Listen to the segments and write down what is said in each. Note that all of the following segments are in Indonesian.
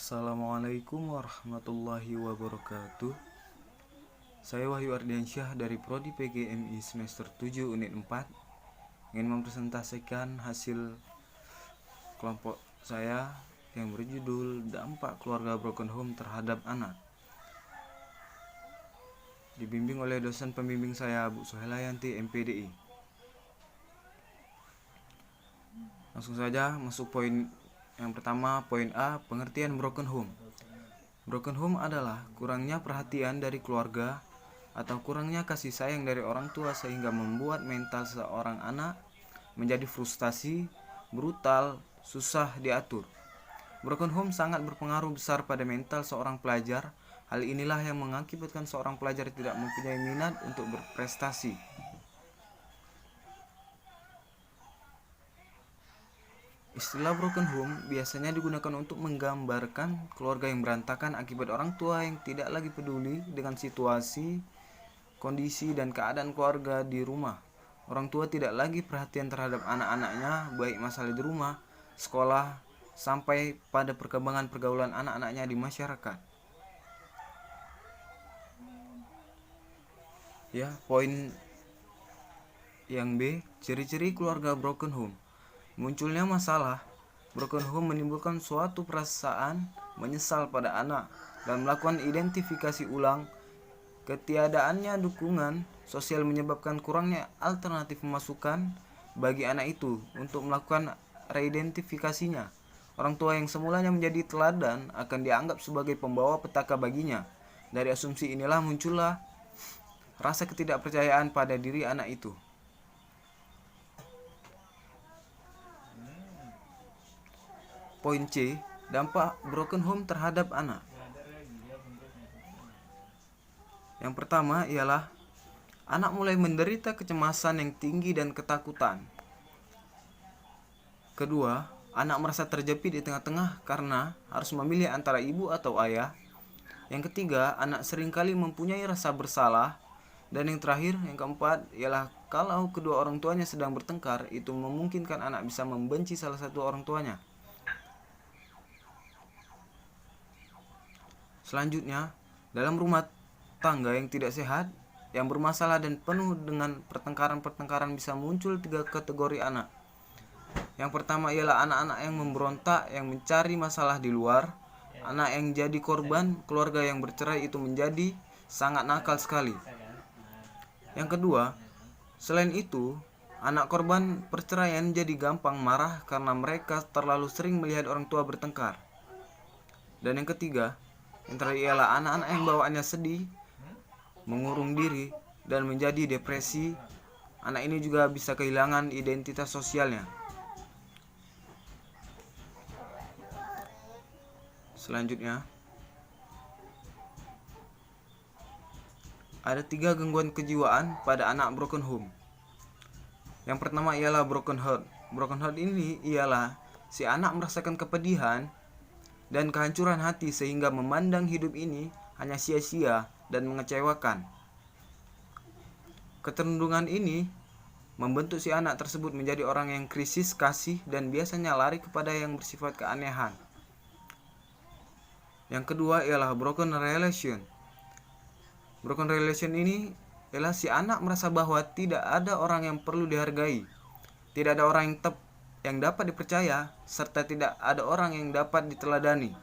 Assalamualaikum warahmatullahi wabarakatuh. Saya Wahyu Ardiansyah dari Prodi PGMI semester 7 unit 4 ingin mempresentasikan hasil kelompok saya yang berjudul Dampak Keluarga Broken Home Terhadap Anak. Dibimbing oleh dosen pembimbing saya Bu Sohelayanti MPDI. Langsung saja masuk poin yang pertama, poin A, pengertian broken home. Broken home adalah kurangnya perhatian dari keluarga atau kurangnya kasih sayang dari orang tua sehingga membuat mental seorang anak menjadi frustasi, brutal, susah diatur. Broken home sangat berpengaruh besar pada mental seorang pelajar. Hal inilah yang mengakibatkan seorang pelajar tidak mempunyai minat untuk berprestasi. Istilah broken home biasanya digunakan untuk menggambarkan keluarga yang berantakan akibat orang tua yang tidak lagi peduli dengan situasi, kondisi, dan keadaan keluarga di rumah. Orang tua tidak lagi perhatian terhadap anak-anaknya, baik masalah di rumah, sekolah, sampai pada perkembangan pergaulan anak-anaknya di masyarakat. Ya, poin yang B, ciri-ciri keluarga broken home. Munculnya masalah, broken home menimbulkan suatu perasaan menyesal pada anak dan melakukan identifikasi ulang. Ketiadaannya dukungan sosial menyebabkan kurangnya alternatif pemasukan bagi anak itu untuk melakukan reidentifikasinya. Orang tua yang semulanya menjadi teladan akan dianggap sebagai pembawa petaka baginya. Dari asumsi inilah muncullah rasa ketidakpercayaan pada diri anak itu. Poin C, dampak broken home terhadap anak. Yang pertama ialah anak mulai menderita kecemasan yang tinggi dan ketakutan. Kedua, anak merasa terjepit di tengah-tengah karena harus memilih antara ibu atau ayah. Yang ketiga, anak seringkali mempunyai rasa bersalah. Dan yang terakhir, yang keempat, ialah kalau kedua orang tuanya sedang bertengkar, itu memungkinkan anak bisa membenci salah satu orang tuanya. Selanjutnya, dalam rumah tangga yang tidak sehat, yang bermasalah dan penuh dengan pertengkaran-pertengkaran bisa muncul 3 kategori anak. Yang pertama ialah anak-anak yang memberontak, yang mencari masalah di luar. Anak yang jadi korban keluarga yang bercerai itu menjadi sangat nakal sekali. Yang kedua, selain itu, anak korban perceraian jadi gampang marah karena mereka terlalu sering melihat orang tua bertengkar. Dan yang ketiga, yang terakhir ialah anak-anak yang bawaannya sedih, mengurung diri, dan menjadi depresi. Anak ini juga bisa kehilangan identitas sosialnya. Selanjutnya, ada 3 gangguan kejiwaan pada anak broken home. Yang pertama ialah broken heart. Broken heart ini ialah si anak merasakan kepedihan dan kehancuran hati sehingga memandang hidup ini hanya sia-sia dan mengecewakan. Kecenderungan ini membentuk si anak tersebut menjadi orang yang krisis kasih dan biasanya lari kepada yang bersifat keanehan. Yang kedua ialah broken relation. Broken relation ini ialah si anak merasa bahwa tidak ada orang yang perlu dihargai, tidak ada orang yang dapat dipercaya, serta tidak ada orang yang dapat diteladani.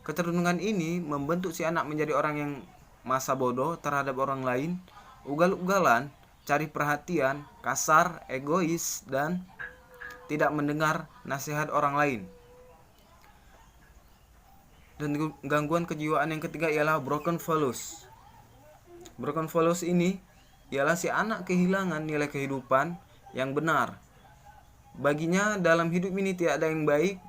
Kecenderungan ini membentuk si anak menjadi orang yang masa bodoh terhadap orang lain, ugal-ugalan, cari perhatian, kasar, egois, dan tidak mendengar nasihat orang lain. Dan gangguan kejiwaan yang ketiga ialah broken values. Broken values ini ialah si anak kehilangan nilai kehidupan yang benar. Baginya dalam hidup ini tidak ada yang baik,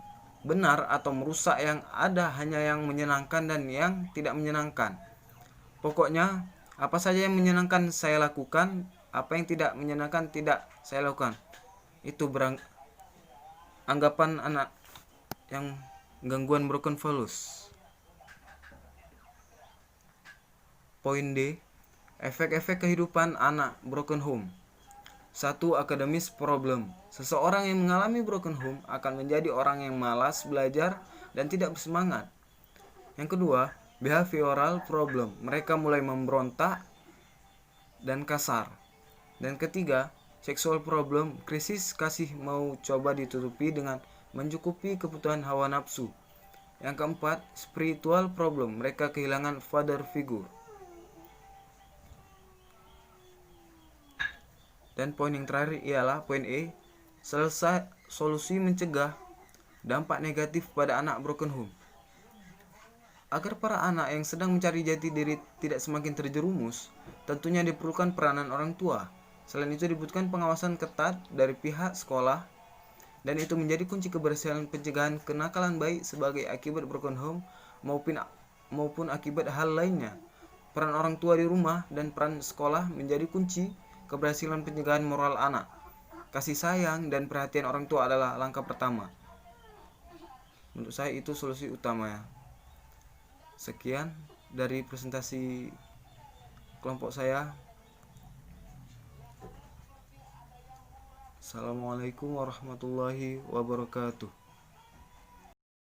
benar, atau merusak, yang ada hanya yang menyenangkan dan yang tidak menyenangkan. Pokoknya apa saja yang menyenangkan saya lakukan, apa yang tidak menyenangkan tidak saya lakukan. Itu anggapan anak yang gangguan broken values. Poin D, efek-efek kehidupan anak broken home. 1. Akademis problem. Seseorang yang mengalami broken home akan menjadi orang yang malas belajar dan tidak bersemangat. Yang kedua, behavioral problem. Mereka mulai memberontak dan kasar. Dan ketiga, sexual problem. Krisis kasih mau coba ditutupi dengan mencukupi kebutuhan hawa nafsu. Yang keempat, spiritual problem. Mereka kehilangan father figure. Dan poin yang terakhir ialah poin E, selesai solusi mencegah dampak negatif pada anak broken home. Agar para anak yang sedang mencari jati diri tidak semakin terjerumus, tentunya diperlukan peranan orang tua. Selain itu dibutuhkan pengawasan ketat dari pihak sekolah, dan itu menjadi kunci keberhasilan pencegahan kenakalan bayi sebagai akibat broken home maupun akibat hal lainnya. Peran orang tua di rumah dan peran sekolah menjadi kunci keberhasilan pencegahan moral anak. Kasih sayang dan perhatian orang tua adalah langkah pertama. Menurut saya itu solusi utama ya. Sekian dari presentasi kelompok saya. Assalamualaikum warahmatullahi wabarakatuh.